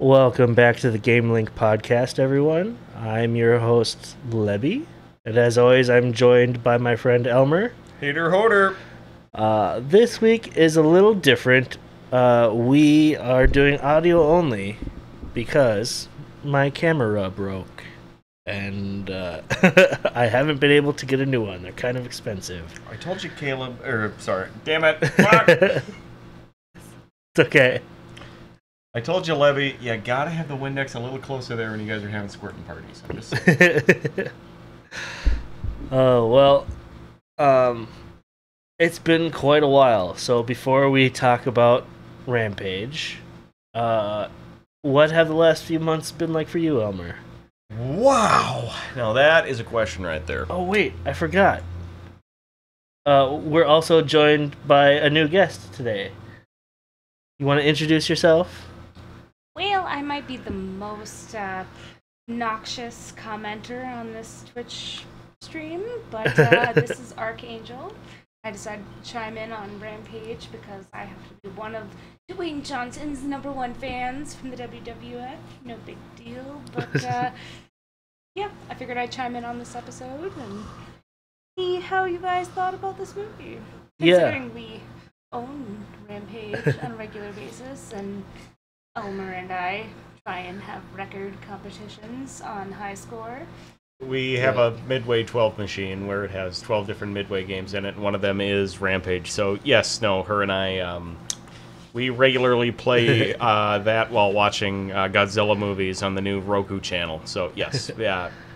Welcome back to the GameLink podcast, everyone. I'm your host, Lebbi, and as always, I'm joined by my friend Elmer. Hater Hoder. This week is a little different. We are doing audio only because my camera broke, and I haven't been able to get a new one. They're kind of expensive. I told you, Caleb. Sorry. Damn it. Fuck. It's okay. I told you, Lebbi, you gotta have the Windex a little closer there when you guys are having squirting parties. I'm just saying. It's been quite a while. So before we talk about Rampage, what have the last few months been like for you, Elmer? Wow. Now that is a question right there. Oh, wait, I forgot. We're also joined by a new guest today. You want to introduce yourself? Well, I might be the most noxious commenter on this Twitch stream, but this is Archangel. I decided to chime in on Rampage because I have to be one of Dwayne Johnson's #1 fans from the WWF. No big deal, but yeah, I figured I'd chime in on this episode and see how you guys thought about this movie. Considering we own Rampage on a regular basis, and Elmer and I try and have record competitions on high score. We have a Midway 12 machine where it has 12 different Midway games in it, and one of them is Rampage. So, yes, no, her and I, we regularly play that while watching Godzilla movies on the new Roku channel. So, yes,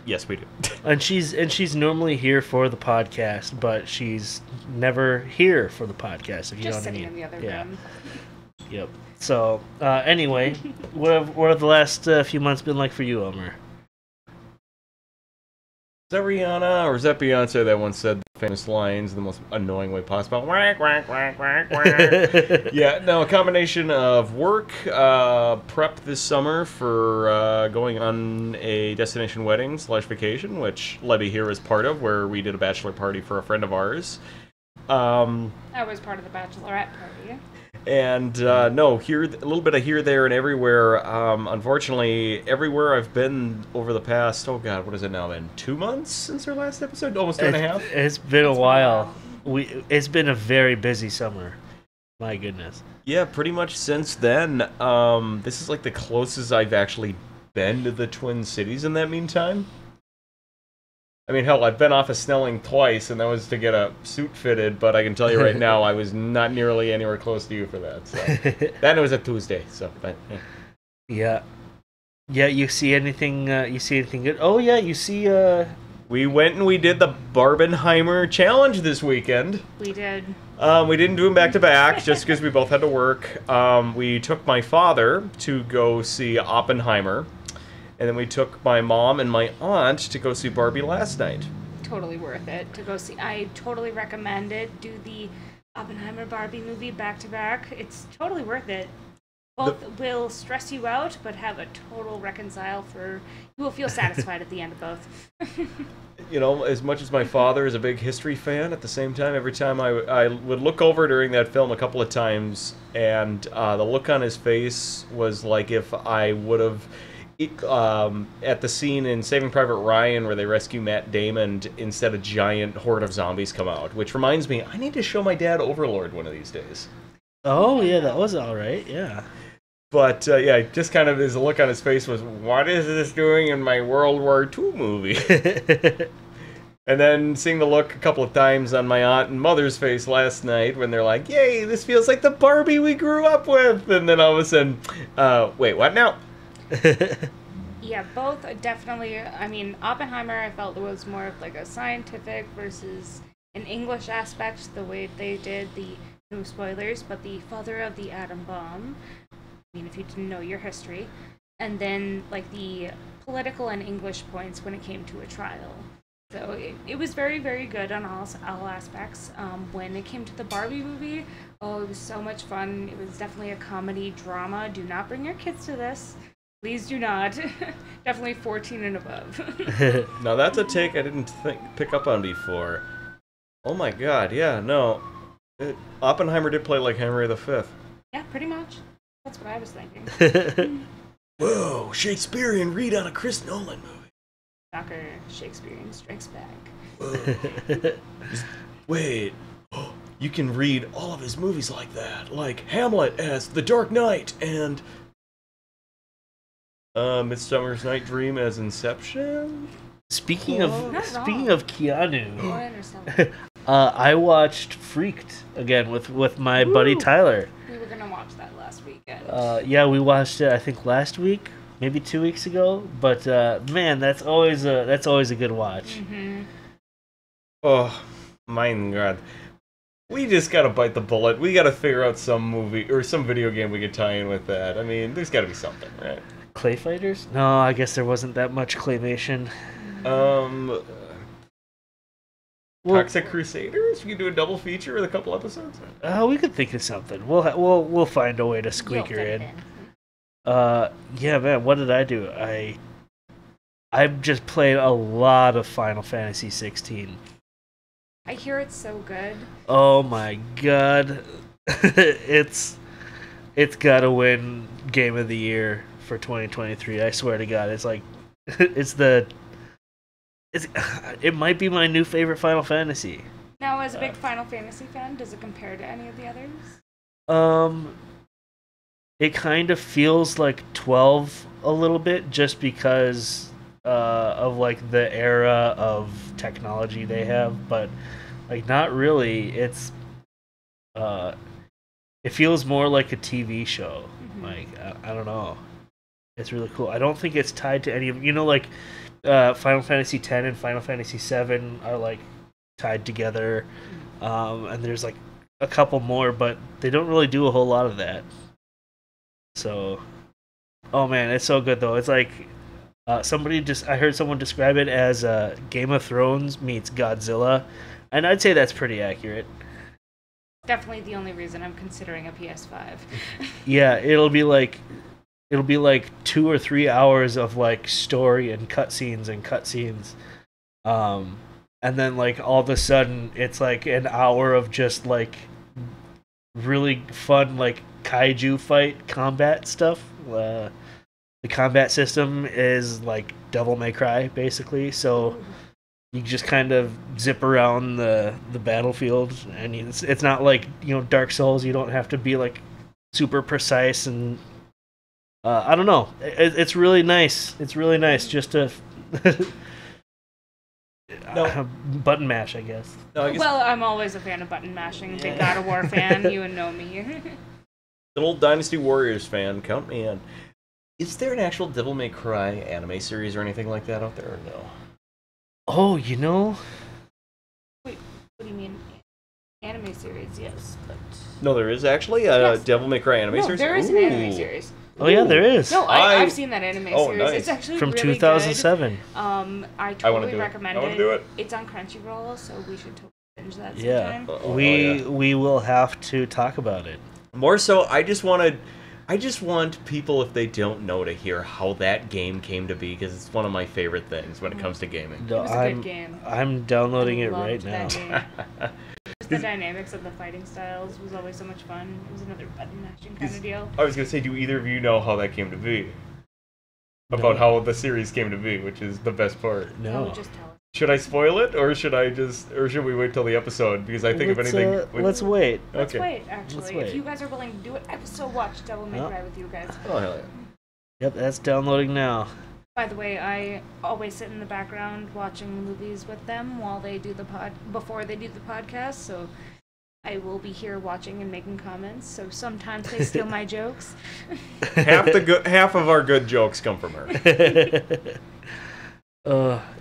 yes, we do. And she's normally here for the podcast, but she's never here for the podcast, if you know what I mean. Just sitting in the other room. Yep. So, anyway, what have the last few months been like for you, Elmer? Is that Rihanna, or is that Beyonce that once said the famous lines in the most annoying way possible? Whack, whack, whack, whack, whack. Yeah, no, a combination of work, prep this summer for going on a destination wedding / vacation, which Lebbi here is part of, where we did a bachelor party for a friend of ours. I was part of the bachelorette party. And no, here a little bit of here, there, and everywhere. Unfortunately, everywhere I've been over the past, oh god, what has it now been? 2 months since our last episode? Almost 2.5? It's been a while. It's been a very busy summer. My goodness. Yeah, pretty much since then. This is like the closest I've actually been to the Twin Cities in that meantime. I mean, hell, I've been off of Snelling twice, and that was to get a suit fitted, but I can tell you right now, I was not nearly anywhere close to you for that. So. That was a Tuesday, so, but, yeah. Yeah, you see anything good? Oh, yeah, you see, We went and we did the Barbenheimer challenge this weekend. We did. We didn't do them back-to-back, just because we both had to work. We took my father to go see Oppenheimer. And then we took my mom and my aunt to go see Barbie last night. Totally worth it to go see. I totally recommend it. Do the Oppenheimer Barbie movie back to back. It's totally worth it. Both will stress you out, but have a total reconcile for. You will feel satisfied at the end of both. You know, as much as my father is a big history fan, at the same time, every time I would look over during that film a couple of times, and the look on his face was like if I would have. At the scene in Saving Private Ryan where they rescue Matt Damon, instead a giant horde of zombies come out. Which reminds me, I need to show my dad Overlord one of these days. Oh, yeah, that was alright, yeah. But, yeah, just kind of his look on his face was, what is this doing in my World War II movie? And then seeing the look a couple of times on my aunt and mother's face last night when they're like, yay, this feels like the Barbie we grew up with! And then all of a sudden, wait, what now? Yeah, both definitely. I mean, Oppenheimer I felt was more of like a scientific versus an English aspect, the way they did the, no spoilers, but the father of the atom bomb. I mean, if you didn't know your history. And then like the political and English points when it came to a trial. So it was very, very good on all aspects. When it came to the Barbie movie, oh, it was so much fun. It was definitely a comedy drama. Do not bring your kids to this. Please do not. Definitely 14 and above. Now that's a take I didn't pick up on before. Oh my god, yeah, no. Oppenheimer did play like Henry V. Yeah, pretty much. That's what I was thinking. Whoa, Shakespearean read on a Chris Nolan movie. Shocker, Shakespearean Strikes Back. Whoa. Wait, you can read all of his movies like that, like Hamlet as The Dark Knight and Midsummer's Night Dream as Inception. Speaking of Keanu, Oh, I understand. I watched Freaked again with my buddy Tyler. We were gonna watch that last weekend. Yeah, we watched it I think last week, maybe 2 weeks ago. But man, that's always a good watch. Mm-hmm. Oh, my God. We just gotta bite the bullet. We gotta figure out some movie or some video game we could tie in with that. I mean, there's gotta be something, right? Clay Fighters? No, I guess there wasn't that much claymation. Toxic Crusaders? We could do a double feature with a couple episodes? We could think of something. We'll find a way to squeak her in. Yeah, man, what did I do? I've just played a lot of Final Fantasy 16. I hear it's so good. Oh my god. It's gotta win Game of the Year for 2023. I swear to God. It's like it might be my new favorite Final Fantasy. Now, as a big Final Fantasy fan, does it compare to any of the others? It kind of feels like 12 a little bit, just because of like the era of technology they have, but like not really. It feels more like a TV show. Mm-hmm. Like I don't know. It's really cool. I don't think it's tied to any of like Final Fantasy X and Final Fantasy VII are like tied together, and there's like a couple more, but they don't really do a whole lot of that. So, oh man, it's so good though. It's like I heard someone describe it as Game of Thrones meets Godzilla, and I'd say that's pretty accurate. Definitely the only reason I'm considering a PS5. Yeah, it'll be like 2 or 3 hours of like story and cutscenes, and then like all of a sudden it's like an hour of just like really fun like kaiju fight combat stuff. The combat system is like Devil May Cry basically, so you just kind of zip around the battlefield, and it's not like Dark Souls. You don't have to be like super precise, and I don't know. It's really nice. It's really nice just to button mash, I guess. No, I guess Well, I'm always a fan of button mashing. Big God of War fan. You know me. an old Dynasty Warriors fan. Count me in. Is there an actual Devil May Cry anime series or anything like that out there, or no? Oh, Wait, what do you mean? Anime series, yes, but... No, there is actually a Yes. Devil May Cry anime No, series? there is an anime series. Oh yeah, there is. No, I- I've seen that anime series. nice. It's actually From really 2007. good. I wanna totally do it. recommend I it. wanna do it. It's on Crunchyroll, so we should totally binge that Yeah, sometime. we will have to talk about it. More so, I just want people, if they don't know, to hear how that game came to be, because it's one of my favorite things when it comes to gaming. No, It was a good game. I'm downloading I it right loved now. that game. Just the dynamics of the fighting styles was always so much fun. It was another button mashing kind of deal. I was going to say, do either of you know how that came to be? About how the series came to be, which is the best part. No. Oh, just tell us. Should I spoil it, or should we wait till the episode? Because I think if anything... Let's wait. Let's Okay. wait, actually. Let's wait. If you guys are willing to do it, I would still watch Devil May Yeah. Cry with you guys. Oh, hell yeah. Yep, that's downloading now. By the way, I always sit in the background watching movies with them while they do before they do the podcast, so I will be here watching and making comments, so sometimes they steal my jokes. Half of our good jokes come from her.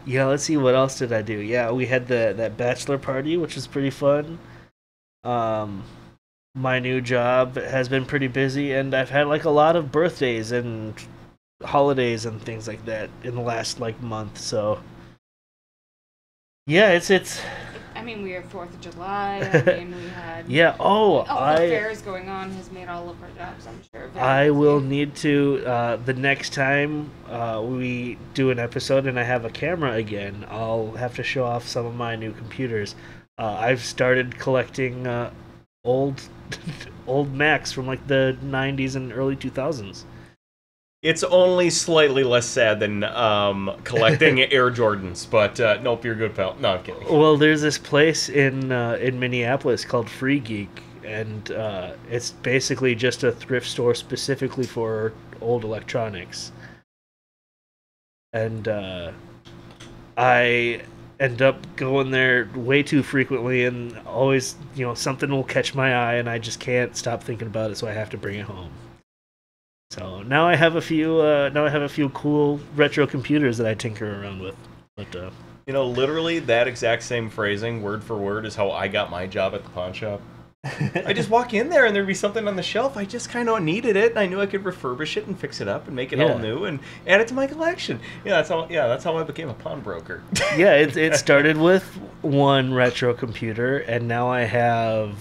Yeah, let's see, what else did I do? Yeah, we had that bachelor party, which was pretty fun. My new job has been pretty busy, and I've had like a lot of birthdays and holidays and things like that in the last like month, so yeah, it's I mean, we have 4th of July, I mean, we had... yeah. All the fairs going on has made all of our jobs, I'm sure. very I busy. will need to the next time we do an episode and I have a camera again, I'll have to show off some of my new computers. I've started collecting old Macs from like the 90s and early 2000s. It's only slightly less sad than collecting Air Jordans, but nope, you're good, pal. No, I'm kidding. Well, there's this place in Minneapolis called Free Geek, and it's basically just a thrift store specifically for old electronics. And I end up going there way too frequently, and always, something will catch my eye, and I just can't stop thinking about it, so I have to bring it home. So now I have a few cool retro computers that I tinker around with. But literally that exact same phrasing, word for word, is how I got my job at the pawn shop. I just walk in there and there'd be something on the shelf. I just kind of needed it, and I knew I could refurbish it and fix it up and make it all new and add it to my collection. That's how I became a pawnbroker. Yeah, it started with one retro computer, and now I have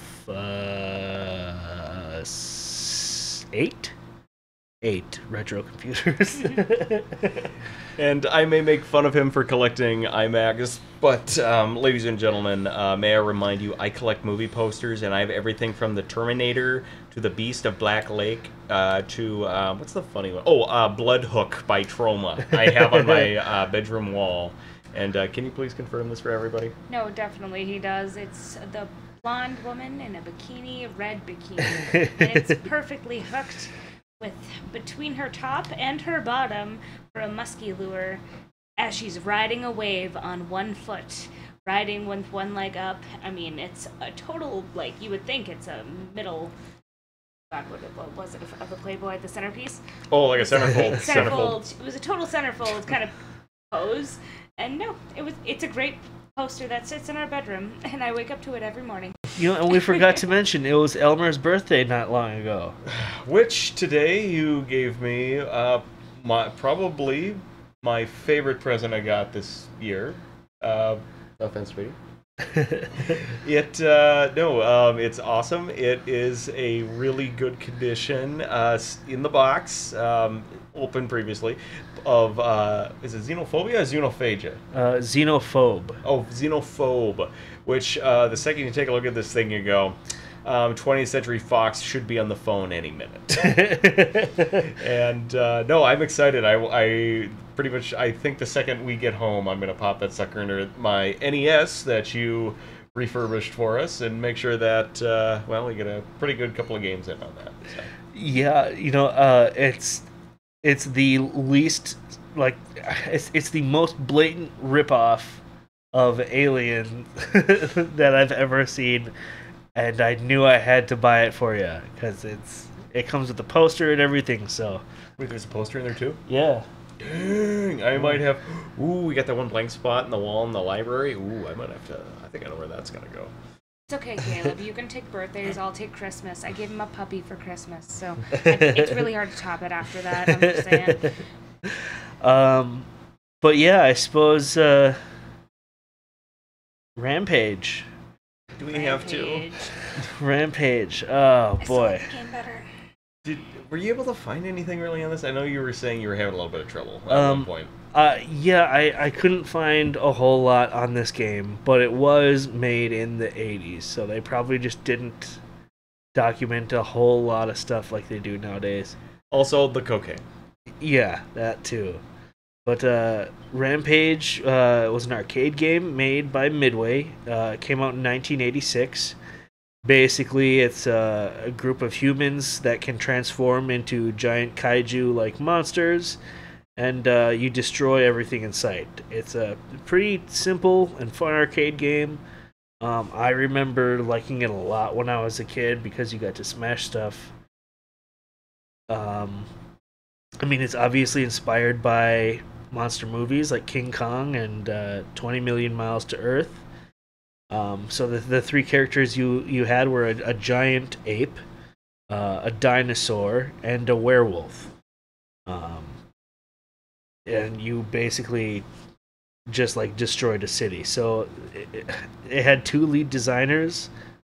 8 retro computers. And I may make fun of him for collecting iMags, but ladies and gentlemen, may I remind you, I collect movie posters, and I have everything from the Terminator to the Beast of Black Lake to, what's the funny one? Oh, Blood Hook by Troma. I have on my bedroom wall. And can you please confirm this for everybody? No, definitely he does. It's the blonde woman in a bikini, a red bikini. And it's perfectly hooked with between her top and her bottom for a musky lure as she's riding a wave on one foot, riding with one leg up. I mean, it's a total, you would think it's a middle, God, what was it, of a Playboy, the centerpiece? Oh, like a centerfold. Centerfold. It was a total centerfold kind of pose. And no, it's a great poster that sits in our bedroom, and I wake up to it every morning. And we forgot to mention, it was Elmer's birthday not long ago. Which today you gave me probably my favorite present I got this year. No offense, sweetie. It's awesome. It is a really good condition in the box, open previously, of, is it xenophobia or xenophagia? Xenophobe. Oh, xenophobe. Which, the second you take a look at this thing, you go, 20th Century Fox should be on the phone any minute. And, no, I'm excited. I pretty much, I think the second we get home, I'm going to pop that sucker into my NES that you refurbished for us and make sure that, we get a pretty good couple of games in on that. So. Yeah, it's the least, it's the most blatant ripoff of Alien that I've ever seen, and I knew I had to buy it for you because it comes with the poster and everything. So wait, there's a poster in there too? Yeah. Dang, I might have. Ooh, we got that one blank spot in the wall in the library. Ooh, I might have to. I think I know where that's gonna go. It's okay, Caleb. You can take birthdays. I'll take Christmas. I gave him a puppy for Christmas, so it's really hard to top it after that. I'm just saying. But yeah, I suppose Rampage. Do we have to? Rampage. Oh boy. Were you able to find anything really on this? I know you were saying you were having a little bit of trouble at one point. Yeah, I couldn't find a whole lot on this game, but it was made in the 80s, so they probably just didn't document a whole lot of stuff like they do nowadays. Also, the cocaine. Yeah, that too. But Rampage was an arcade game made by Midway. It came out in 1986. Basically, it's a group of humans that can transform into giant kaiju-like monsters, and you destroy everything in sight. It's a pretty simple and fun arcade game. I remember liking it a lot when I was a kid because you got to smash stuff. It's obviously inspired by monster movies like King Kong and 20 Million Miles to Earth. So the three characters you had were a giant ape, a dinosaur, and a werewolf. And you basically just destroyed a city. So it had two lead designers,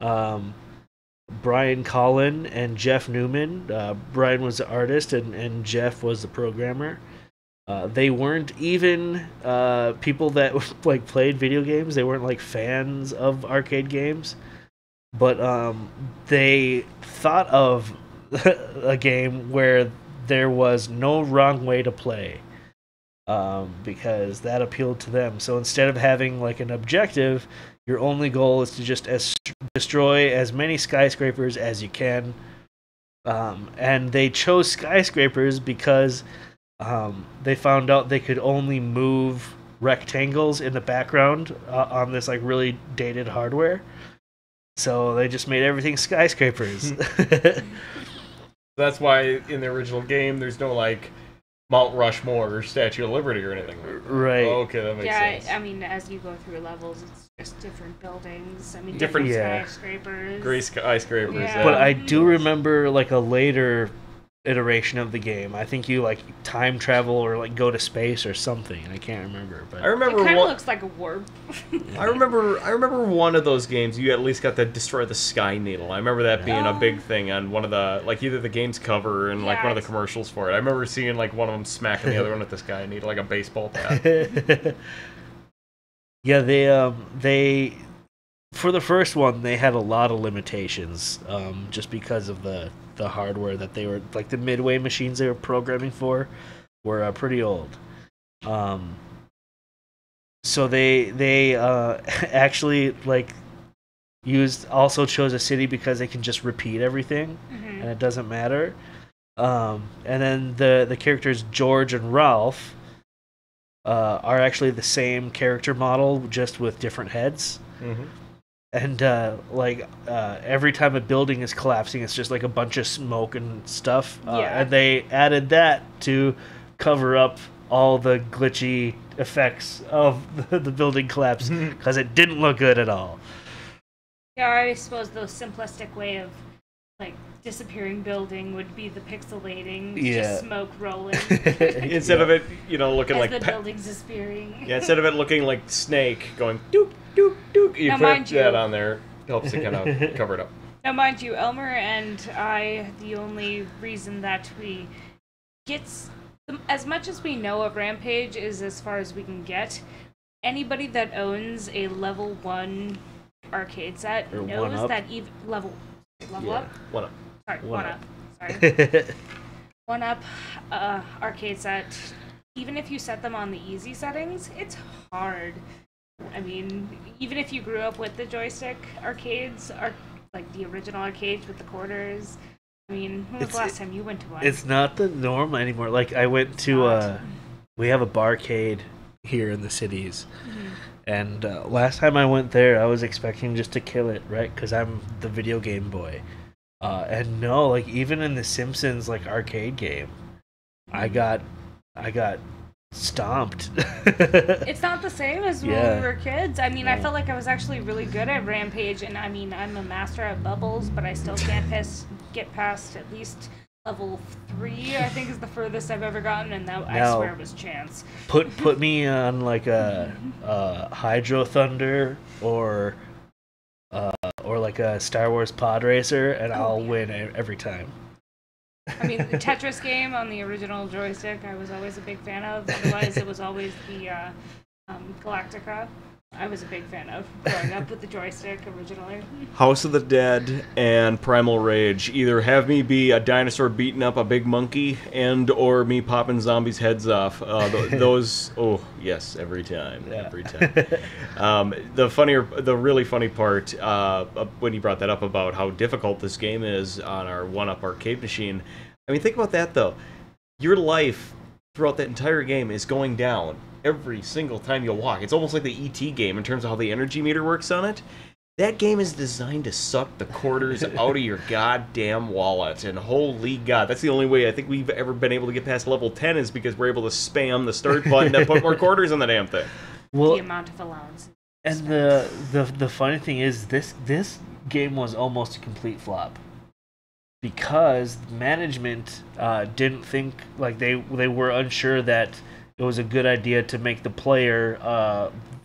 Brian Collin and Jeff Newman. Brian was the artist and Jeff was the programmer. They weren't even people that played video games. They weren't fans of arcade games, but they thought of a game where there was no wrong way to play, because that appealed to them. So instead of having like an objective, your only goal is to just destroy as many skyscrapers as you can. And they chose skyscrapers because they found out they could only move rectangles in the background on this like really dated hardware. So they just made everything skyscrapers. That's why in the original game there's no like Mount Rushmore or Statue of Liberty or anything. Right. Oh, okay, that makes sense. Yeah, I mean, as you go through levels, it's just different buildings. I mean, Different- different skyscrapers. Gray skyscrapers. Yeah. But I do remember like a later iteration of the game. I think you like time travel or like go to space or something. I can't remember. But I remember It kind of one. looks like a warp. I remember one of those games. You at least got to destroy the Sky Needle. I remember that being a big thing on one of the like either the game's cover and like Yeah, one of the it's- commercials for it. I remember seeing like one of them smacking the other one with the Sky Needle like a baseball bat. yeah, they for the first one they had a lot of limitations, just because of the hardware that they were like the Midway machines they were programming for were pretty old. So they actually like chose a city because they can just repeat everything and it doesn't matter. And then the characters George and Ralph are actually the same character model, just with different heads. Mm-hmm. And every time a building is collapsing, it's just like a bunch of smoke and stuff. And they added that to cover up all the glitchy effects of the building collapse because it didn't look good at all. Yeah, I suppose the simplistic way of like disappearing building would be the pixelating, just smoke rolling. Instead of it, looking as like the building's disappearing. Yeah, instead of it looking like Snake going doop doop doop, you Now, put mind that you- on there. Helps to kind of cover it up. Now, mind you, Elmer and I, the only reason that we get as much as we know of Rampage is as far as we can get. Anybody that owns a level 1 arcade set Or knows 1-up. that even level up. One up. Sorry, 1-up. 1-up. Sorry. 1-up arcade set. Even if you set them on the easy settings, it's hard. I mean, even if you grew up with the joystick arcades, like the original arcades with the quarters. I mean, when was the last time you went to one? It's not the norm anymore. Like I went to we have a barcade here in the cities. And last time I went there, I was expecting just to kill it, right? Because I'm the video game boy. And no, like even in the Simpsons like arcade game, I got stomped. It's not the same as when we were kids. I mean, I felt like I was actually really good at Rampage, and I mean, I'm a master at bubbles, but I still can't get past at least level 3. I think is the furthest I've ever gotten, and that I swear was chance. Put me on like a Hydro Thunder or like a Star Wars Pod Racer, and I'll win every time. I mean, the Tetris game on the original joystick, I was always a big fan of. Otherwise, it was always the Galactica. I was a big fan of growing up with the joystick originally. House of the Dead and Primal Rage. Either have me be a dinosaur beating up a big monkey, or me popping zombies' heads off. Those, oh yes, every time, every time. The really funny part when you brought that up about how difficult this game is on our 1-up arcade machine. I mean, think about that though. Your life throughout that entire game is going down every single time you walk. It's almost like the ET game in terms of how the energy meter works on it. That game is designed to suck the quarters out of your goddamn wallet. And holy God, that's the only way I think we've ever been able to get past level 10 is because we're able to spam the start button and put more quarters on the damn thing. Well, The amount of allowance. and the funny thing is this game was almost a complete flop because management didn't think, like they were unsure that it was a good idea to make the player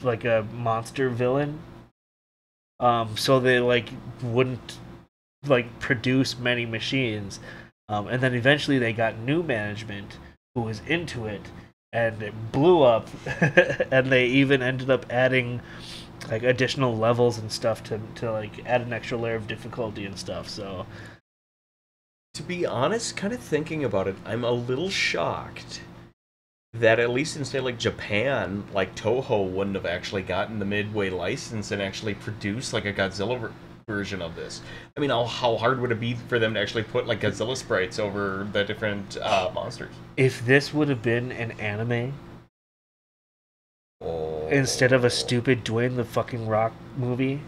like a monster villain. So they like wouldn't like produce many machines. And then eventually they got new management who was into it, and it blew up. And they even ended up adding like additional levels and stuff to like add an extra layer of difficulty and stuff. So To be honest, kind of thinking about it, I'm a little shocked that at least in, say, like Japan, like Toho wouldn't have actually gotten the Midway license and actually produced like a Godzilla version of this. I mean, how hard would it be for them to actually put like Godzilla sprites over the different monsters? If this would have been an anime instead of a stupid Dwayne the fucking Rock movie.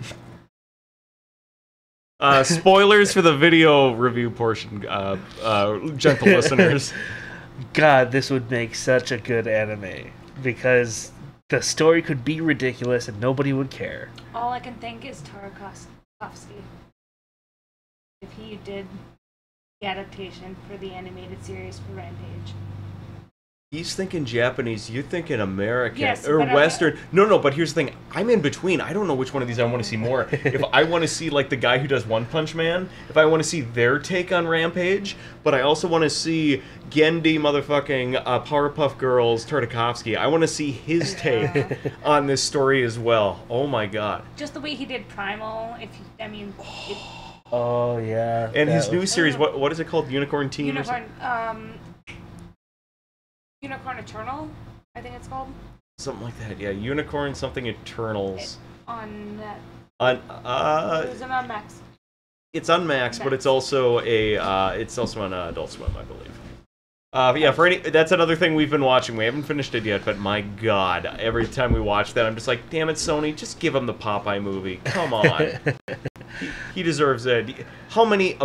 Spoilers for the video review portion, gentle listeners. God, this would make such a good anime because the story could be ridiculous and nobody would care. All I can think is Tarkovsky. If he did the adaptation for the animated series for Rampage. He's thinking Japanese, you're thinking American, yes, or Western. No, but here's the thing. I'm in between. I don't know which one of these I want to see more. If I want to see, like, the guy who does One Punch Man, if I want to see their take on Rampage, but I also want to see Gendy motherfucking Powerpuff Girls Tartakovsky. I want to see his take on this story as well. Oh, my God. Just the way he did Primal, Oh, yeah. And his new series, what is it called? Unicorn Team? Unicorn Eternal, I think it's called. Something like that, yeah. Unicorn something Eternals. On it's on Max. It's on Max, but it's also it's also on Adult Swim, I believe. Yeah, that's another thing we've been watching. We haven't finished it yet, but my God, every time we watch that, I'm just like, damn it, Sony, just give him the Popeye movie. Come on, he deserves it. How many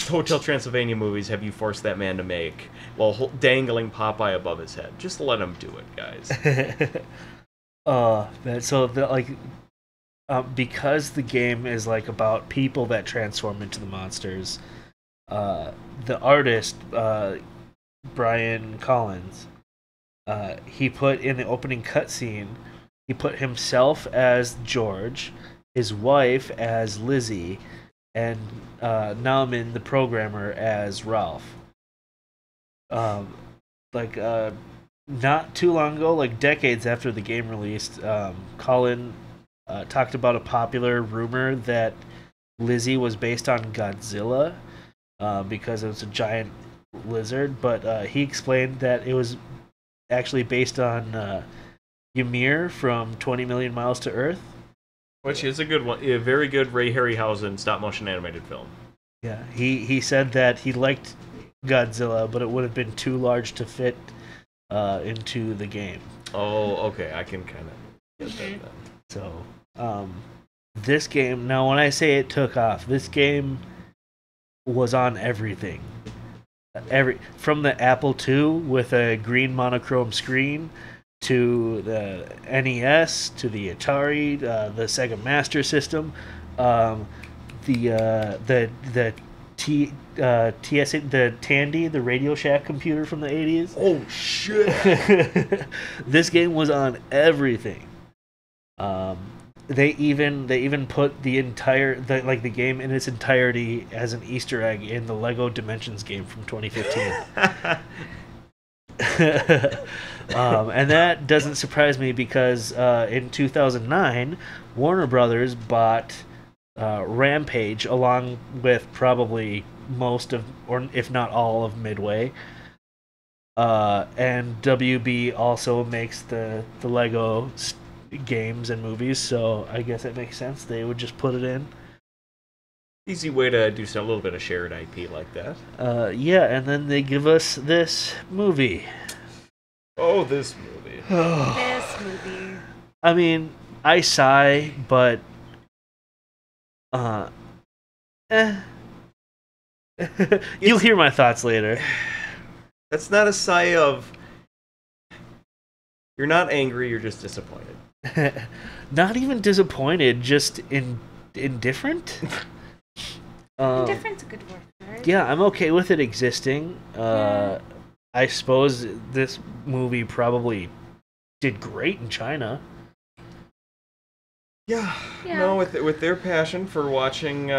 Hotel Transylvania movies have you forced that man to make while dangling Popeye above his head? Just let him do it, guys. Because the game is like about people that transform into the monsters, the artist, Brian Collins, he put in the opening cutscene, he put himself as George, his wife as Lizzie, and Nauman, the programmer, as Ralph. Not too long ago, like decades after the game released, Colin talked about a popular rumor that Lizzie was based on Godzilla because it was a giant lizard, but he explained that it was actually based on Ymir from 20 Million Miles to Earth. Which is a good one, a very good Ray Harryhausen stop-motion animated film. Yeah, he said that he liked Godzilla, but it would have been too large to fit into the game. Oh, okay, I can kind of get that then. So, this game, now when I say it took off, this game was on everything. From the Apple II with a green monochrome screen, to the NES, to the Atari, the Sega Master System, the Tandy, the Radio Shack computer from the 80s. Oh shit! This game was on everything. They even put the game in its entirety as an Easter egg in the Lego Dimensions game from 2015. And that doesn't surprise me because in 2009, Warner Brothers bought Rampage along with probably most of, or if not all of, Midway. And WB also makes the Lego games and movies, so I guess it makes sense they would just put it in. Easy way to do a little bit of shared IP like that. Yeah, and then they give us this movie. Oh, this movie. This movie. I mean, I sigh, but you'll hear my thoughts later. That's not a sigh of... You're not angry, you're just disappointed. Not even disappointed, just indifferent. Indifferent's a good word, right? Yeah, I'm okay with it existing. I suppose this movie probably did great in China. Yeah. No, with their passion for watching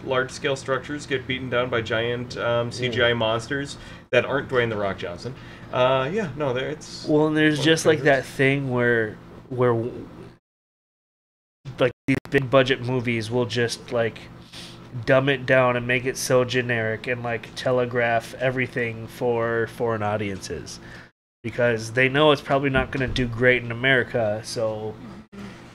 large-scale structures get beaten down by giant CGI monsters that aren't Dwayne "The Rock" Johnson. It's... Well, and there's just like that thing where like these big budget movies will just like dumb it down and make it so generic and like telegraph everything for foreign audiences, because they know it's probably not going to do great in America, so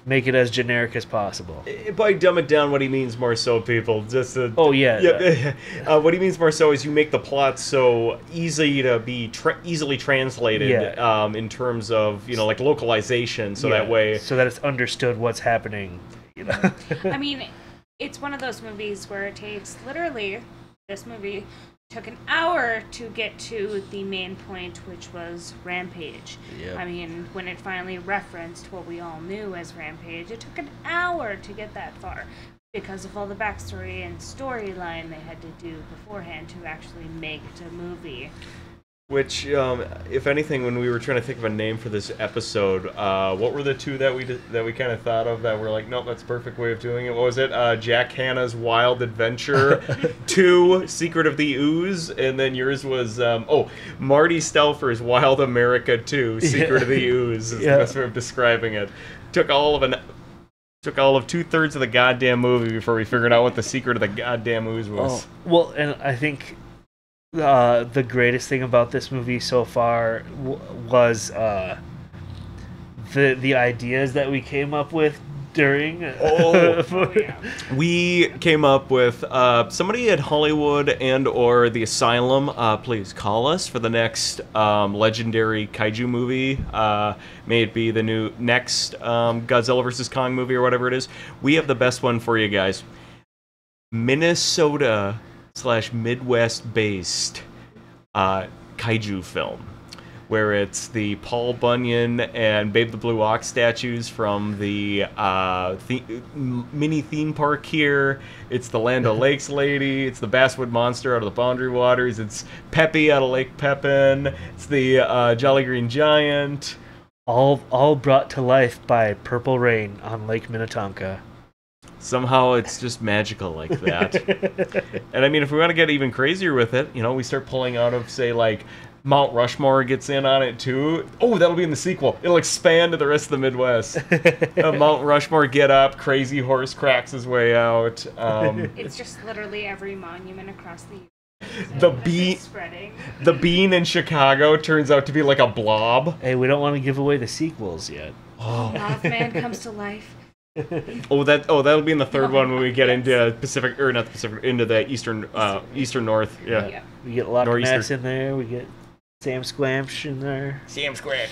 make it as generic as possible. By dumb it down, what he means more so, people, just Oh yeah. what he means more so is you make the plot so easy to be easily translated, in terms of, you know, like localization, so that way, so that it's understood what's happening. You know. I mean, it's one of those movies where it takes literally, this movie took an hour to get to the main point, which was Rampage. Yep. I mean, when it finally referenced what we all knew as Rampage, it took an hour to get that far because of all the backstory and storyline they had to do beforehand to actually make it a movie. Which, if anything, when we were trying to think of a name for this episode, what were the two that we kind of thought of that were like, nope, that's a perfect way of doing it? What was it? Jack Hanna's Wild Adventure 2, Secret of the Ooze, and then yours was, Marty Stouffer's Wild America 2, Secret of the Ooze is the best way of describing it. Took all of 2/3 of the goddamn movie before we figured out what the secret of the goddamn ooze was. Oh, well, and I think the greatest thing about this movie so far was the ideas that we came up with during. We came up with somebody at Hollywood and or the Asylum. Please call us for the next legendary kaiju movie. May it be the next Godzilla vs. Kong movie or whatever it is. We have the best one for you guys. Minnesota/Midwest-based kaiju film, where it's the Paul Bunyan and Babe the Blue Ox statues from the mini theme park here. It's the Land O'Lakes lady. It's the Basswood Monster out of the Boundary Waters. It's Peppy out of Lake Pepin. It's the Jolly Green Giant. All brought to life by Purple Rain on Lake Minnetonka. Somehow it's just magical like that. And I mean, if we want to get even crazier with it, you know, we start pulling out of, say, like, Mount Rushmore gets in on it too. Oh, that'll be in the sequel. It'll expand to the rest of the Midwest. Mount Rushmore, get up, Crazy Horse cracks his way out. It's just literally every monument across the U.S. The bean in Chicago turns out to be like a blob. Hey, we don't want to give away the sequels yet. Mothman comes to life. That'll be in the third one when we get into Pacific, or not the Pacific, into the eastern North. Yeah. We get Loch Ness in there. We get Sam Squamch in there. Sam Squamch.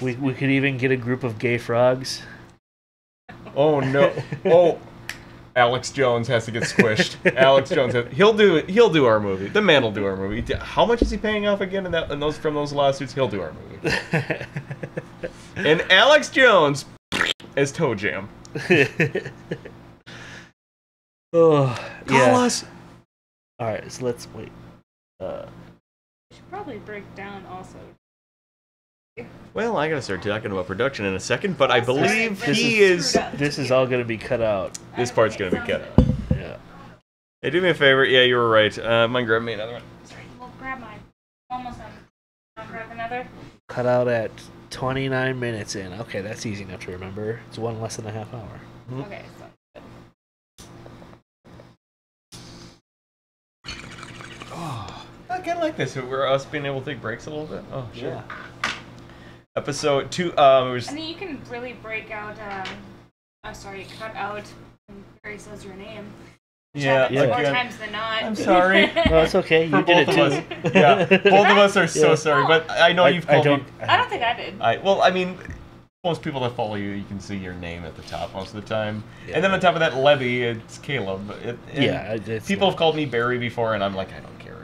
We could even get a group of gay frogs. Oh no! Oh, Alex Jones has to get squished. Alex Jones, he'll do our movie. The man will do our movie. How much is he paying off again from those lawsuits? He'll do our movie. And Alex Jones as Toe Jam. Call us. All right, so let's wait. We should probably break down also. Well, I gotta start talking about production in a second, but I believe This is all gonna be cut out. This part's gonna be cut out. Yeah. Hey, do me a favor. Yeah, you were right. Mine, grab me another one. Sorry, well, grab mine. Almost done. I'll grab another. Cut out at 29 minutes in. Okay, that's easy enough to remember. It's one less than a half hour. Mm-hmm. Okay, so. I kind of like this. We're us being able to take breaks a little bit. Oh, sure. Yeah. Episode 2. And then you can really break out. Cut out. When Barry says your name. Yeah, more times than not. I'm sorry. No, it's okay. You did it too. Yeah, both of us are so sorry, but I know you've called me. I don't think I did. I mean, most people that follow you, you can see your name at the top most of the time. Yeah. And then on top of that, Lebbi, it's Caleb. People have called me Barry before, and I'm like, I don't care.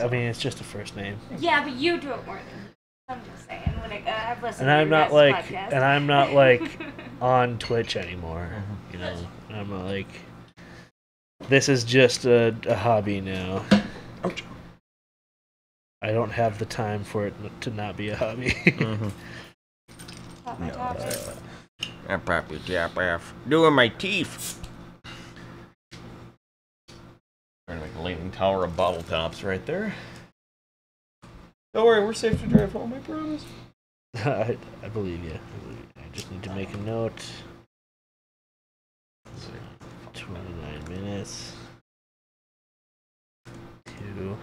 I mean, it's just a first name. Yeah, but you do it more than I'm just saying. When I've listened and to I'm your not guys' like, podcast. and I'm not like on Twitch anymore. You know, I'm not like. This is just a hobby now. Ouch. I don't have the time for it to not be a hobby. I'm probably doing my teeth. Trying to make a leaning tower of bottle tops right there. Don't worry, we're safe to drive home, I promise. I believe you. I just need to make a note. minutes. 2.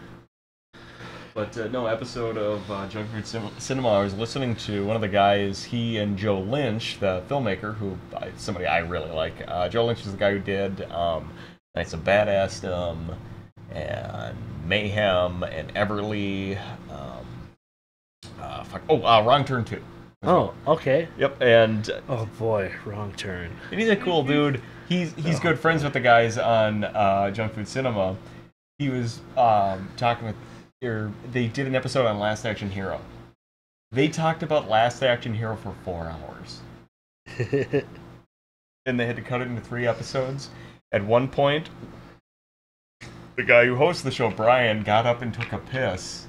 But no, episode of Junk Food Cinema, I was listening to one of the guys, he and Joe Lynch, the filmmaker, who somebody I really like. Joe Lynch is the guy who did Knights of Badassdom and Mayhem and Everly. Wrong Turn 2. Oh, okay. Yep, and oh boy, Wrong Turn. And he's a cool dude. He's good friends with the guys on Junk Food Cinema. He was talking with. They did an episode on Last Action Hero. They talked about Last Action Hero for 4 hours. And they had to cut it into 3 episodes. At one point, the guy who hosts the show, Brian, got up and took a piss.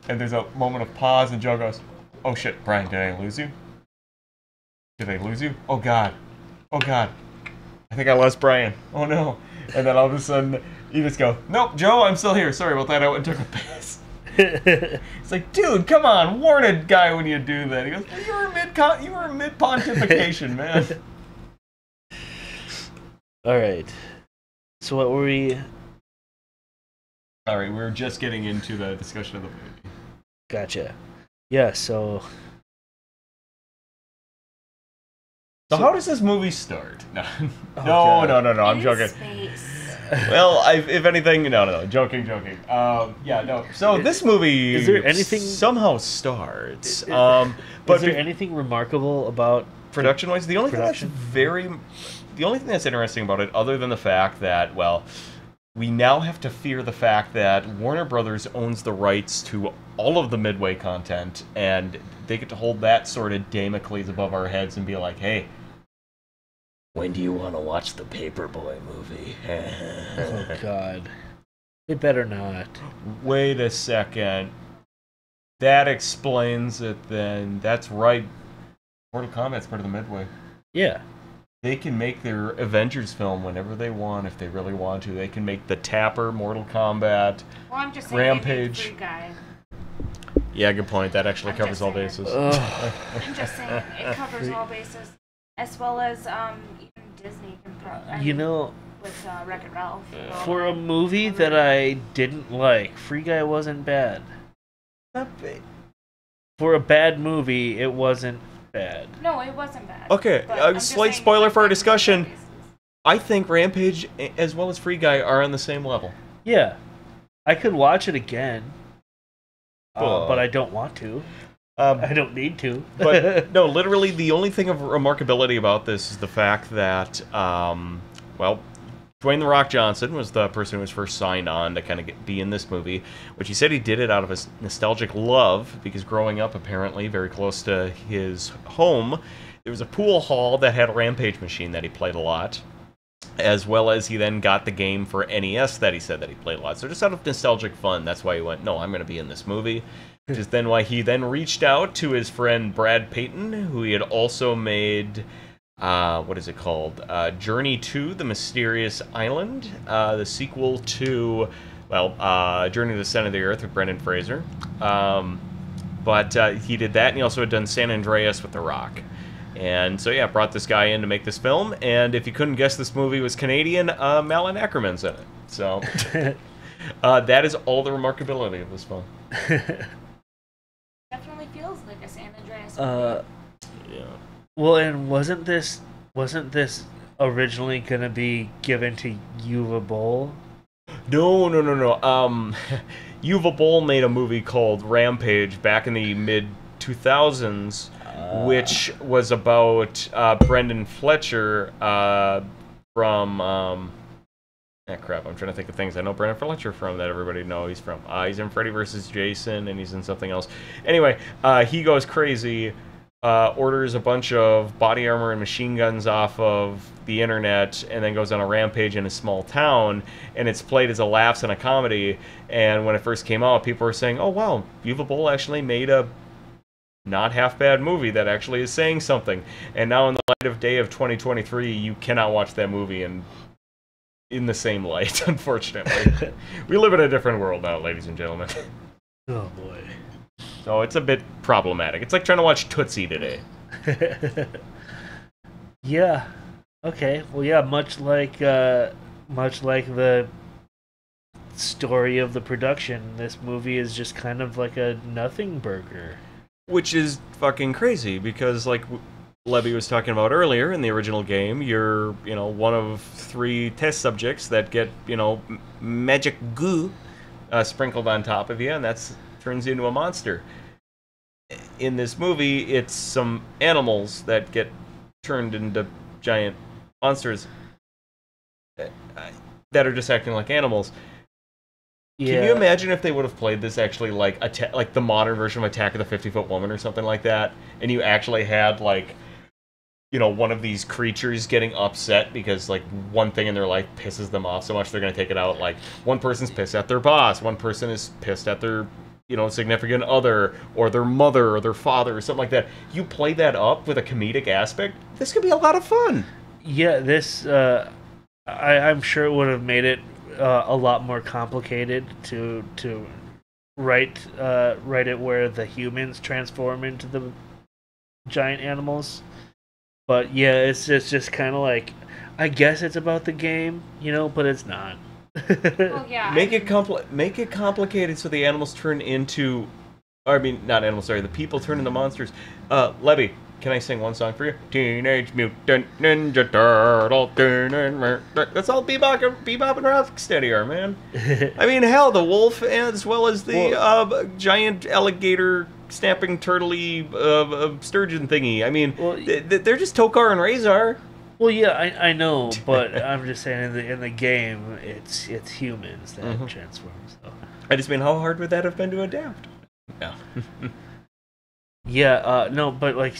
And there's a moment of pause, and Joe goes, "Oh shit, Brian, did I lose you? Did I lose you? Oh god. Oh god. I think I lost Brian. Oh no." And then all of a sudden, you just go, "Nope, Joe, I'm still here. Sorry about that. I went and took a piss." It's like, dude, come on, warn a guy when you do that. He goes, "You were mid pontification, man." All right. So what were we? All right, we were just getting into the discussion of the movie. Gotcha. Yeah. So how does this movie start? No, Oh, no. I'm joking. Space. Well, if anything, no, joking. Yeah, no. So this movie Is there anything somehow starts. But But is there anything remarkable about production-wise, the only thing that's interesting about it, other than the fact that, well, we now have to fear the fact that Warner Brothers owns the rights to all of the Midway content, and they get to hold that sort of Damocles above our heads and be like, "Hey, when do you want to watch the Paperboy movie?" Oh god. It better not. Wait a second. That explains it then. That's right. Mortal Kombat's part of the Midway. Yeah. They can make their Avengers film whenever they want, if they really want to. They can make The Tapper, Mortal Kombat, Well, I'm just saying Rampage. Free Guy. Yeah, good point. That actually I'm covers just all saying. bases. I'm just saying it covers all bases, as well as even Disney can You know, with Wreck-It Ralph. for a movie that I didn't like, Free Guy wasn't bad. For a bad movie, it wasn't bad. No, it wasn't bad. Okay, But a I'm just slight saying spoiler it for our covers all discussion. bases. I think Rampage, as well as Free Guy, are on the same level. Yeah. I could watch it again. But- But I don't want to. I don't need to. But no, literally, the only thing of remarkability about this is the fact that, Dwayne "The Rock" Johnson was the person who was first signed on to kind of be in this movie, which he said he did it out of his nostalgic love, because growing up, apparently, very close to his home, there was a pool hall that had a Rampage machine that he played a lot, as well as he then got the game for NES that he said that he played a lot. So just out of nostalgic fun, that's why he went, "No, I'm going to be in this movie." Which is then why he then reached out to his friend Brad Payton, who he had also made, what is it called? Journey to the Mysterious Island, the sequel to, Journey to the Center of the Earth with Brendan Fraser. But he did that, and he also had done San Andreas with The Rock. And so, yeah, brought this guy in to make this film, and if you couldn't guess this movie was Canadian, Malin Ackerman's in it. So, that is all the remarkability of this film. Definitely feels like a San Andreas. Yeah. Well, and wasn't this originally gonna be given to Yuva Bowl? No. Yuva Bowl made a movie called Rampage back in the mid-2000s, which was about Brendan Fletcher from... crap, I'm trying to think of things I know Brendan Fletcher from that everybody knows he's from. He's in Freddy vs. Jason, and he's in something else. Anyway, he goes crazy, orders a bunch of body armor and machine guns off of the internet, and then goes on a rampage in a small town, and it's played as a laughs and a comedy. And when it first came out, people were saying, "Oh wow, Yuva Bowl actually made a not half bad movie that actually is saying something." And now in the light of day of 2023, you cannot watch that movie in the same light, unfortunately. We live in a different world now, ladies and gentlemen. Oh boy. So it's a bit problematic. It's like trying to watch Tootsie today. Yeah. Okay. Well, yeah. Much like much like the story of the production, this movie is just kind of like a nothing burger. Which is fucking crazy, because, like Lebbi was talking about earlier, in the original game, you're, one of 3 test subjects that get, magic goo sprinkled on top of you, and that's turns you into a monster. In this movie, it's some animals that get turned into giant monsters that are just acting like animals. Yeah. Can you imagine if they would have played this actually like the modern version of Attack of the 50-Foot Woman or something like that, and you actually had like, one of these creatures getting upset because like one thing in their life pisses them off so much they're going to take it out. Like one person's pissed at their boss, one person is pissed at their significant other or their mother or their father or something like that. You play that up with a comedic aspect, this could be a lot of fun. Yeah, this I'm sure it would have made it a lot more complicated to write it where the humans transform into the giant animals. But yeah, it's just kind of like, I guess it's about the game, but it's not. Well, yeah. Make it complicated so the animals turn into, not animals, sorry, the people turn into monsters. Lebbi, can I sing one song for you? Teenage Mutant Ninja Turtle. That's all Bebop and Rocksteady are, man. I mean, hell, the wolf as well as the giant alligator snapping turtley sturgeon thingy. I mean, they're just Tokar and Razor. Well, yeah, I know, but I'm just saying in the game, it's humans that transform. So I just mean, how hard would that have been to adapt? No. Yeah, no, but like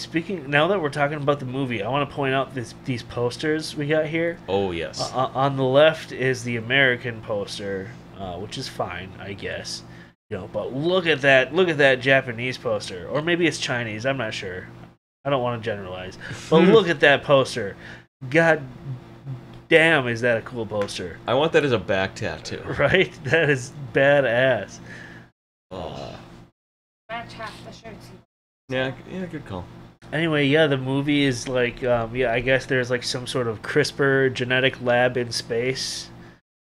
now that we're talking about the movie, I want to point out these posters we got here. Oh yes. On the left is the American poster, which is fine, I guess. But look at that Japanese poster, or maybe it's Chinese. I'm not sure. I don't want to generalize, but look at that poster. God damn, is that a cool poster? I want that as a back tattoo. Right? That is badass. Match half the shirts. Yeah, good call. Anyway, yeah, the movie is like, I guess there's like some sort of CRISPR genetic lab in space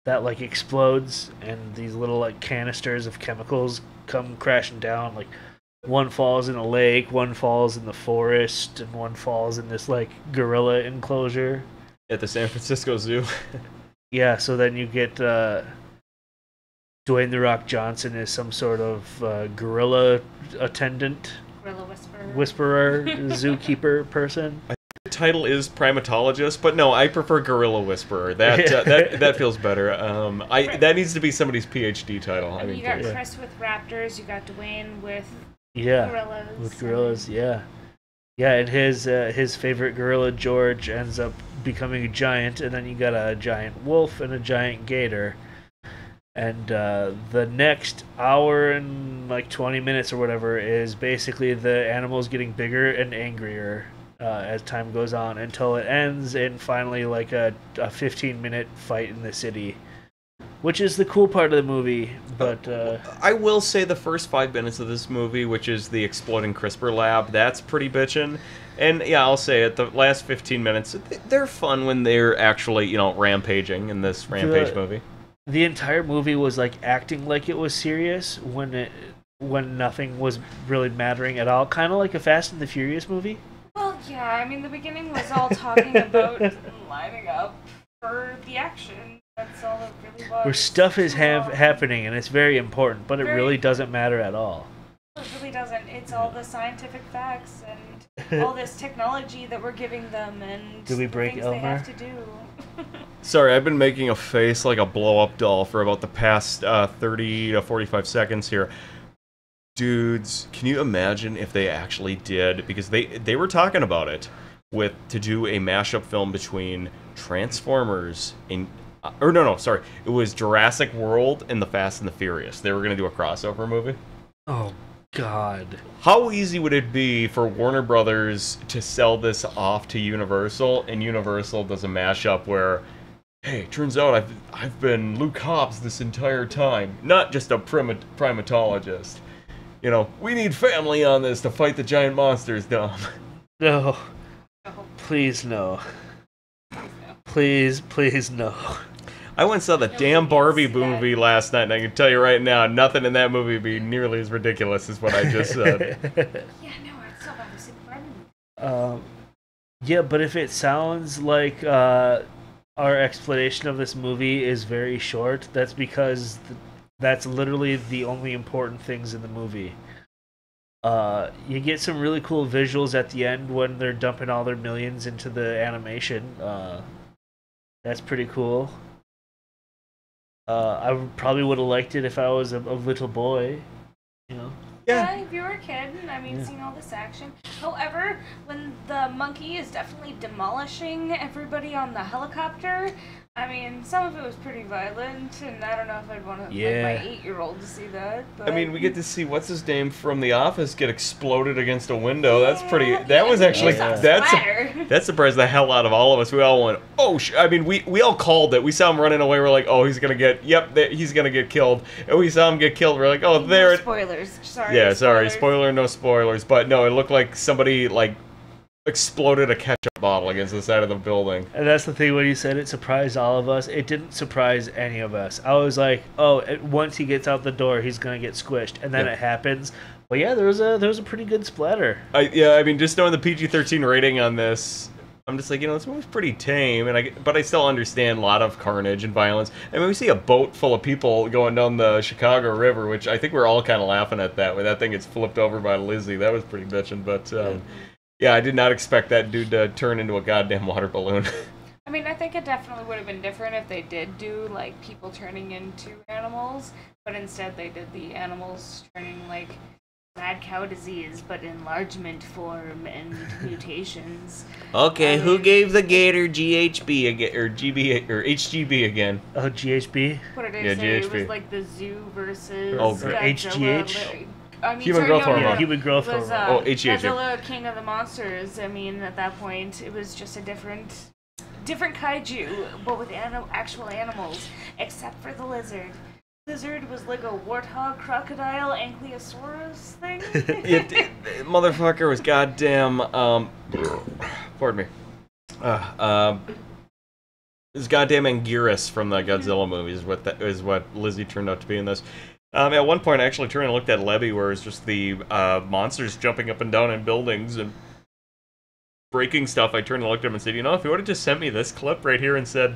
that like explodes, and these little like canisters of chemicals come crashing down. Like one falls in a lake, one falls in the forest, and one falls in this like gorilla enclosure at the San Francisco Zoo. Yeah, so then you get Dwayne "The Rock" Johnson is some sort of gorilla attendant. Gorilla whisperer, zookeeper person. The title is primatologist, but no, I prefer gorilla whisperer. That feels better. That needs to be somebody's PhD title. I mean, you got Chris with raptors, you got Dwayne with gorillas. With gorillas, yeah. Yeah, and his favorite gorilla George ends up becoming a giant, and then you got a giant wolf and a giant gator. And the next hour and like 20 minutes or whatever is basically the animals getting bigger and angrier as time goes on, until it ends in finally like a 15-minute fight in the city, which is the cool part of the movie. But I will say the first 5 minutes of this movie, which is the exploding CRISPR lab, that's pretty bitchin'. And yeah, I'll say it, the last 15 minutes, they're fun when they're actually, rampaging in this Rampage movie. The entire movie was like acting like it was serious when nothing was really mattering at all. Kind of like a Fast and the Furious movie. Well, yeah, I mean, the beginning was all talking about lining up for the action. That's all it really was. Where stuff is happening and it's very important, but it really doesn't matter at all. It really doesn't. It's all the scientific facts and all this technology that we're giving them and Did we break things Elmer? they have to do. Sorry, I've been making a face like a blow-up doll for about the past 30 to 45 seconds here. Dudes, can you imagine if they actually did, because they were talking about it, to do a mashup film between Transformers and... it was Jurassic World and The Fast and the Furious. They were going to do a crossover movie. Oh, God. How easy would it be for Warner Brothers to sell this off to Universal, and Universal does a mashup where, hey, turns out I've been Luke Hobbs this entire time, not just a primatologist. We need family on this to fight the giant monsters, Dom. No. Please, no. Please, no. I went and saw the damn Barbie movie last night, and I can tell you right now, nothing in that movie would be nearly as ridiculous as what I just said. Yeah, no, I'd still rather see the Barbie movie. Yeah, but if it sounds like our explanation of this movie is very short, that's because that's literally the only important things in the movie. You get some really cool visuals at the end when they're dumping all their millions into the animation. That's pretty cool. I probably would have liked it if I was a little boy, you know. Yeah, if you were a kid, I mean, seeing all this action. However, when the monkey is definitely demolishing everybody on the helicopter, I mean, some of it was pretty violent, and I don't know if I'd want to, like, my 8-year-old to see that. But... I mean, we get to see what's his name from The Office get exploded against a window. That's pretty. That was actually that surprised the hell out of all of us. We all went, oh! I mean, we all called it. We saw him running away. We're like, oh, he's gonna get. Yep, he's gonna get killed. And we saw him get killed. We're like, oh, there. No spoilers. Sorry. Yeah, sorry. Spoiler, no spoilers. But no, it looked like somebody like exploded a ketchup bottle against the side of the building. And that's the thing, when you said it surprised all of us, it didn't surprise any of us. I was like, oh, once he gets out the door, he's going to get squished. And then it happens. But yeah, there was a pretty good splatter. I mean, just knowing the PG-13 rating on this, I'm just like, this movie's pretty tame, but I still understand a lot of carnage and violence. I mean, we see a boat full of people going down the Chicago River, which I think we're all kind of laughing at that when that thing gets flipped over by Lizzie. That was pretty bitchin', but... yeah, I did not expect that dude to turn into a goddamn water balloon. I mean, I think it definitely would have been different if they did do, like, people turning into animals, but instead they did the animals turning, like, mad cow disease, but enlargement form and mutations. Okay, who gave the gator GHB again, or GB, or HGB again? Oh, GHB? What did I say? GHB. It was, like, the zoo versus... Oh, HGH? Human growth hormone. Yeah, human growth hormone. HGH. Godzilla, King of the Monsters. I mean, at that point, it was just a different kaiju, but with actual animals, except for the lizard. Lizard was like a warthog, crocodile, ankylosaurus thing. Motherfucker was goddamn. Pardon me. This goddamn Anguirus from the Godzilla movies is what Lizzie turned out to be in this. At one point, I actually turned and looked at Lebbi, where it's just the monsters jumping up and down in buildings and breaking stuff. I turned and looked at him and said, if you would have just sent me this clip right here and said,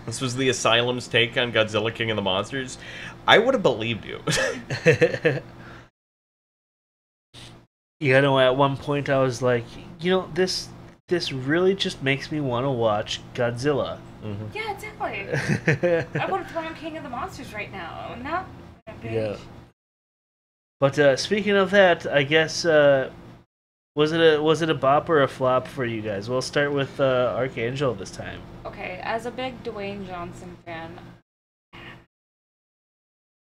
this was the Asylum's take on Godzilla King of the Monsters, I would have believed you. At one point I was like, this really just makes me want to watch Godzilla. Mm-hmm. Yeah, exactly. I want to throw on King of the Monsters right now, not... Yeah. But speaking of that, I guess was it a bop or a flop for you guys? We'll start with Archangel this time. Okay, as a big Dwayne Johnson fan,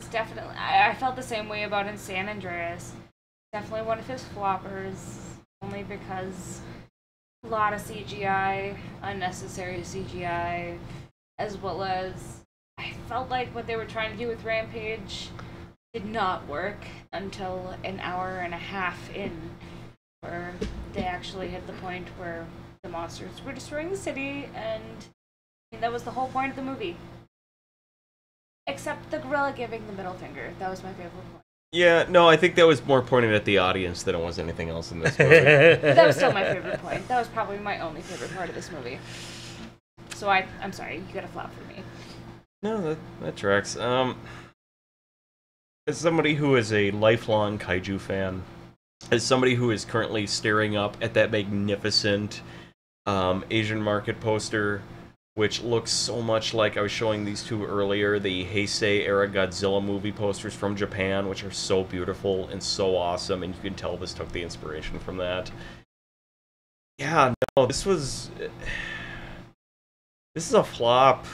it's definitely I felt the same way about in San Andreas. Definitely one of his floppers, only because a lot of CGI, unnecessary CGI, as well as I felt like what they were trying to do with Rampage did not work until an hour and a half in, where they actually hit the point where the monsters were destroying the city, and that was the whole point of the movie. Except the gorilla giving the middle finger. That was my favorite point. Yeah, no, I think that was more pointed at the audience than it was anything else in this movie. That was still my favorite point. That was probably my only favorite part of this movie. So I'm sorry, you got a flop for me. No, that tracks. As somebody who is a lifelong kaiju fan, as somebody who is currently staring up at that magnificent Asian market poster, which looks so much like I was showing these two earlier, the Heisei-era Godzilla movie posters from Japan, which are so beautiful and so awesome, and you can tell this took the inspiration from that. Yeah, no, this is a flop.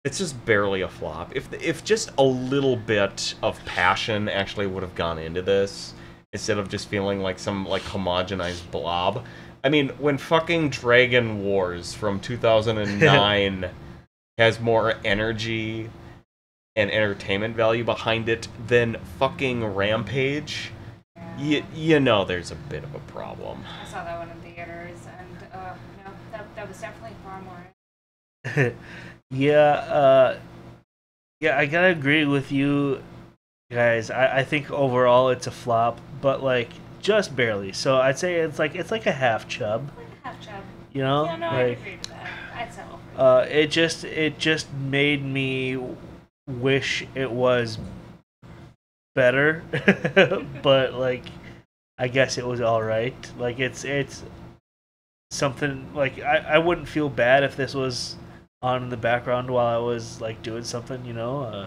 It's just barely a flop. If just a little bit of passion actually would have gone into this, instead of just feeling like some homogenized blob. I mean, when fucking Dragon Wars from 2009 has more energy and entertainment value behind it than fucking Rampage, you know there's a bit of a problem. I saw that one in theaters, and no, that was definitely far more. Yeah, yeah, I gotta agree with you guys. I think overall it's a flop, but like just barely. So I'd say it's like a half chub. Like a half chub. You know, Yeah, no, I'd like agree with that. I'd settle for it. it just made me wish it was better, but like I guess it was all right. Like it's something like I wouldn't feel bad if this was on in the background while I was like doing something, you know.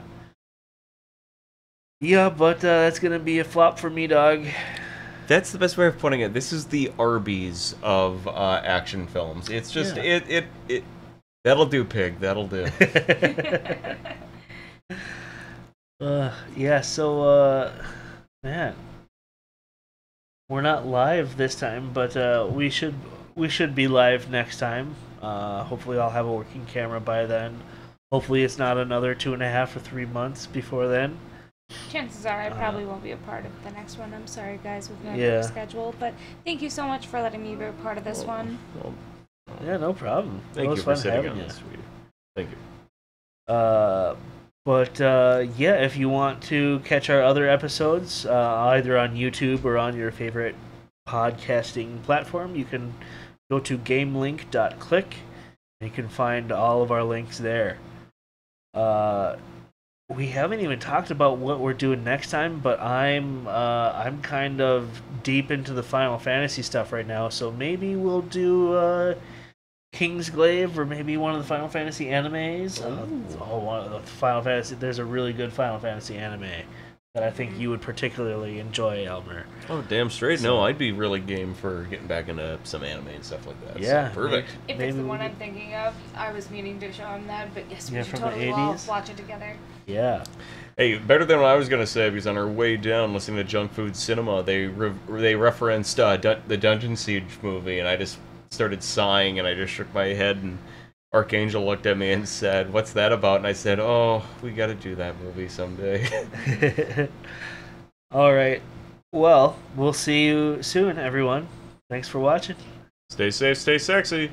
Yeah, but that's gonna be a flop for me, dog. That's the best way of putting it. This is the Arby's of action films. It's just Yeah. it. That'll do, pig. That'll do. Yeah. So, man, we're not live this time, but we should be live next time. Hopefully, I'll have a working camera by then. Hopefully, it's not another 2.5 or 3 months before then. Chances are I probably won't be a part of the next one. I'm sorry, guys, with my Yeah. work schedule. But thank you so much for letting me be a part of this one. Well, Yeah, no problem. thank It was you for fun sitting having on you. this, sweetie. Thank you. But yeah, if you want to catch our other episodes, either on YouTube or on your favorite podcasting platform, you can go to gamelink.click and you can find all of our links there. We haven't even talked about what we're doing next time, but I'm kind of deep into the Final Fantasy stuff right now, so maybe we'll do Kingsglaive or maybe one of the Final Fantasy animes. One of the Final Fantasy. There's a really good Final Fantasy anime that I think you would particularly enjoy, Elmer. Oh, damn straight. So- No, I'd be really game for getting back into some anime and stuff like that. Yeah, So, perfect. If Maybe it's the we one could- I'm thinking of, I was meaning to show him that, but yes, we Yeah, should from the totally all 80s? watch it together. Yeah. Hey, better than what I was gonna say, because on our way down listening to Junk Food Cinema, they referenced the Dungeon Siege movie, and I just started sighing, and I just shook my head, and Archangel looked at me and said, "What's that about?" And I said, "Oh, we got to do that movie someday." All right. Well, we'll see you soon, everyone. Thanks for watching. Stay safe, stay sexy.